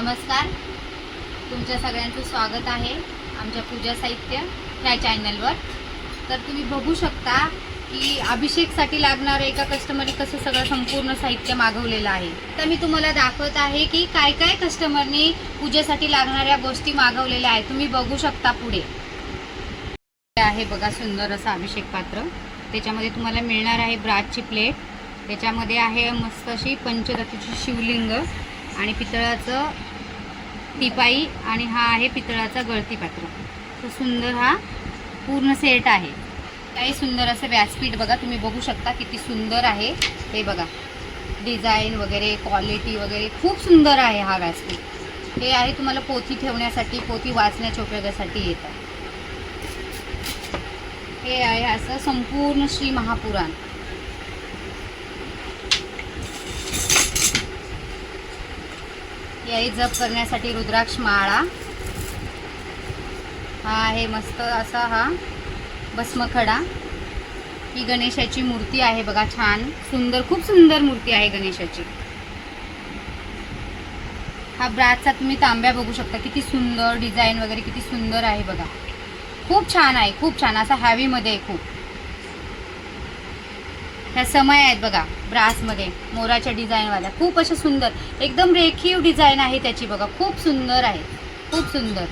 नमस्कार, तुमच्या सगळ्यांचं स्वागत आहे आमच्या पूजा साहित्य ह्या चॅनलवर। तर तुम्ही बघू शकता की अभिषेकसाठी लागणारं एका कस्टमरने कसं सगळं संपूर्ण साहित्य मागवलेलं आहे। तर मी तुम्हाला दाखवत आहे की काय काय कस्टमरने पूजेसाठी लागणाऱ्या गोष्टी मागवलेल्या आहेत। तुम्ही बघू शकता पुढे आहे बघा सुंदर असं अभिषेक पात्र। त्याच्यामध्ये तुम्हाला मिळणार आहे ब्रासची प्लेट, त्याच्यामध्ये आहे मस्त अशी पंचधातूची शिवलिंग आणि पितळाचं टिपाई आणि हा आहे पितळाचा गळती पात्र। तर सुंदर हा पूर्ण सेट आहे। काही सुंदर असं व्यासपीठ बघा, तुम्ही बघू शकता किती सुंदर आहे हे बघा, डिझाईन वगैरे क्वालिटी वगैरे खूप सुंदर आहे हा व्यासपीठ। हे आहे तुम्हाला पोथी ठेवण्यासाठी, पोथी वाचण्याच्या उपयोगासाठी येतं। हे आहे असं संपूर्ण श्री महापुराण। याही जप करण्यासाठी रुद्राक्ष माळा। हा आहे मस्त असा हा भस्मखडा। ही गणेशाची मूर्ती आहे बघा, छान सुंदर, खूप सुंदर मूर्ती आहे गणेशाची। हा ब्रासचा तुम्ही तांब्या बघू शकता, किती सुंदर डिझाईन वगैरे किती सुंदर आहे बघा, खूप छान आहे, खूप छान असा हॅवी मध्ये आहे खूप। ह्या समय आहेत बघा ब्रासमध्ये मोराच्या डिझाईनवाल्या, खूप अशा सुंदर एकदम रेखीव डिझाईन आहे त्याची बघा, खूप सुंदर आहे, खूप सुंदर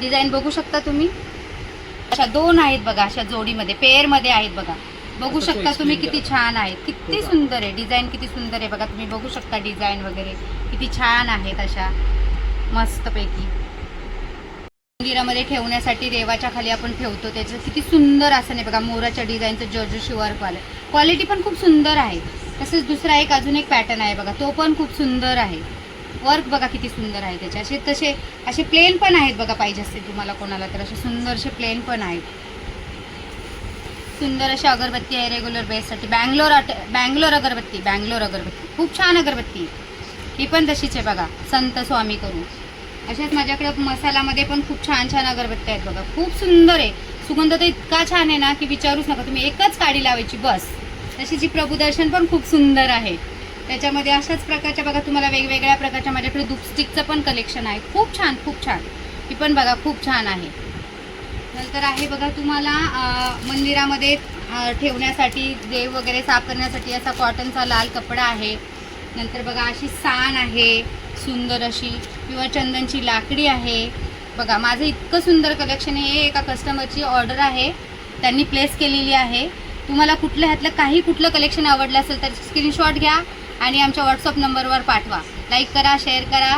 डिझाईन बघू शकता तुम्ही। अशा दोन आहेत बघा, अशा जोडीमध्ये पेअरमध्ये आहेत बघा, बघू शकता तुम्ही किती छान आहे, किती सुंदर आहे डिझाईन, किती सुंदर आहे बघा, तुम्ही बघू शकता डिझाईन वगैरे किती छान आहेत अशा मस्तपैकी। मंदिरामध्ये ठेवण्यासाठी देवाच्या खाली आपण ठेवतो, त्याचं किती सुंदर असं नाही बघा, मोराच्या डिझाईनचं जर्जशी वर्क वालं, क्वालिटी पण खूप सुंदर आहे। तसंच दुसरा एक अजून एक पॅटर्न आहे बघा, तो पण खूप सुंदर आहे, वर्क बघा किती सुंदर आहे त्याचे। असे तसे असे प्लेन पण आहेत बघा, पाहिजे असते तुम्हाला कोणाला तर असे सुंदरसे प्लेन पण आहेत। सुंदर अशी अगरबत्ती आहे रेग्युलर बेससाठी, बँगलोर अगरबत्ती खूप छान अगरबत्ती। ही पण तशीच आहे बघा, संत स्वामी करून। अशाच माझ्याकडे मसालामध्ये पण खूप छान छान अगरबत्त्या आहेत बघा, खूप सुंदर आहे, सुगंध तर इतका छान आहे ना की विचारूच नका तुम्ही, एकच काडी लावायची बस। तशी जी प्रभुदर्शन पण खूप सुंदर आहे, त्याच्यामध्ये अशाच प्रकारच्या बघा तुम्हाला वेगवेगळ्या प्रकारच्या माझ्याकडे धूपस्टिकचं पण कलेक्शन आहे, खूप छान खूप छान। ही पण बघा खूप छान आहे। नंतर आहे बघा तुम्हाला मंदिरामध्ये ठेवण्यासाठी, देव वगैरे साफ करण्यासाठी असा कॉटनचा लाल कपडा आहे। नंतर बघा अशी सान आहे सुंदर अशी, किंवा चंदनची लाकडी आहे बघा। माझं इतकं सुंदर कलेक्शन आहे, एका कस्टमरची ऑर्डर आहे, त्यांनी प्लेस केलेली आहे। तुम्हाला कुठल्या ह्यातलं कुठलं कलेक्शन आवडलं असेल तर स्क्रीनशॉट घ्या आणि आमच्या व्हॉट्सअप नंबरवर पाठवा। लाईक करा, शेअर करा